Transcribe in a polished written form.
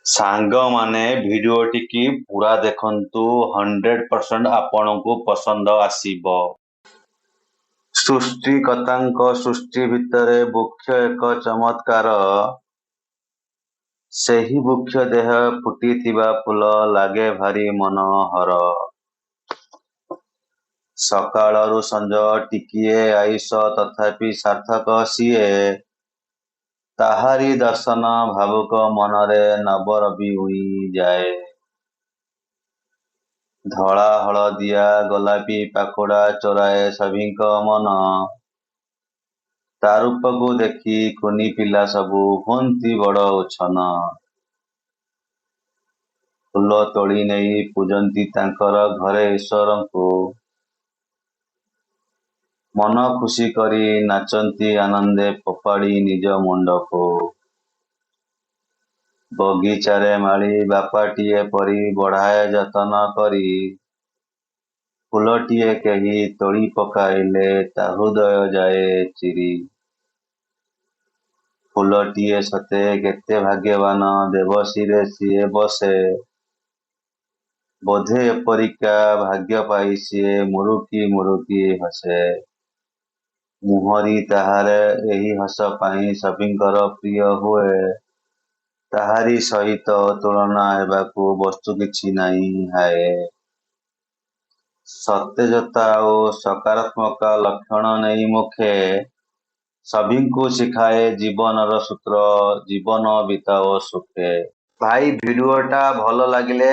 सांग माने भिडियोटी पूरा देखंतु 100% आपनकु पसंद आसीबो। सृष्टिकर्ताଙ୍କ सृष्टि भितरे वृक्ष एक चमत्कार। ସେହି ବୃକ୍ଷ ଦେହ ଫୁଟିଥିବା ଫୁଲ ଲାଗେ ଭାରି ମନୋହର। ସକାଳରୁ ସଞ୍ଜ ଟିକିଏ ଆୟୁଷ ତଥାପି ସାର୍ଥକ ସିଏ। ତାହାରି ଦର୍ଶନ ଭାବୁକ ମନରେ ନବରବି ଉଇଁଯାଏ। ଧଳା ହଳଦିଆ ଗୋଲାପୀ ପାଖୁଡ଼ା ଚୋରାଏ ସଭିଙ୍କ ମନ। ତା ରୂପକୁ ଦେଖି କୁନି ପିଲା ସବୁ ହୁଅନ୍ତି ବଡ଼ ଉଚ୍ଛନ୍ନ। ଫୁଲ ତୋଳି ନେଇ ପୂଜନ୍ତି ତାଙ୍କର ଘରେ ଈଶ୍ୱରଙ୍କୁ। ମନ ଖୁସି କରି ନାଚନ୍ତି ଆନନ୍ଦେ ଫୋପାଡ଼ି ନିଜ ମୁଣ୍ଡକୁ। ବଗିଚାରେ ମାଳି ବାପାଟିଏ ପରି ବଢ଼ାଏ ଯତନ କରି। ଫୁଲଟିଏ କେହି ତୋଳି ପକାଇଲେ ତା ହୃଦୟ ଯାଏ ଚିରି। ଫୁଲଟିଏ ସତେ କେତେ ଭାଗ୍ୟବାନ ଦେବଶିରେ ସିଏ ବସେ। ବୋଧେ ଏପରିକା ଭାଗ୍ୟ ପାଇ ସିଏ ମୁରୁକି ମୁରୁକି ହସେ। ମୁହଁରି ତାହାର ଏହି ହସ ପାଇଁ ସଭିଙ୍କର ପ୍ରିୟ ହୁଏ। ତାହାରି ସହିତ ତୁଳନା ହେବାକୁ ବସ୍ତୁ କିଛି ନାହିଁ ହାୟ। ସତେଜତା ଓ ସକାରାତ୍ମକ ଲକ୍ଷଣ ନେଇ ମୁଖେ। ସଭିଙ୍କୁ ଶିଖାଏ ଜୀବନର ସୂତ୍ର, ଜୀବନ ବିତାଓ ସୁଖେ। ଭାଇ ଭିଡ଼ିଓଟା ଭଲ ଲାଗିଲେ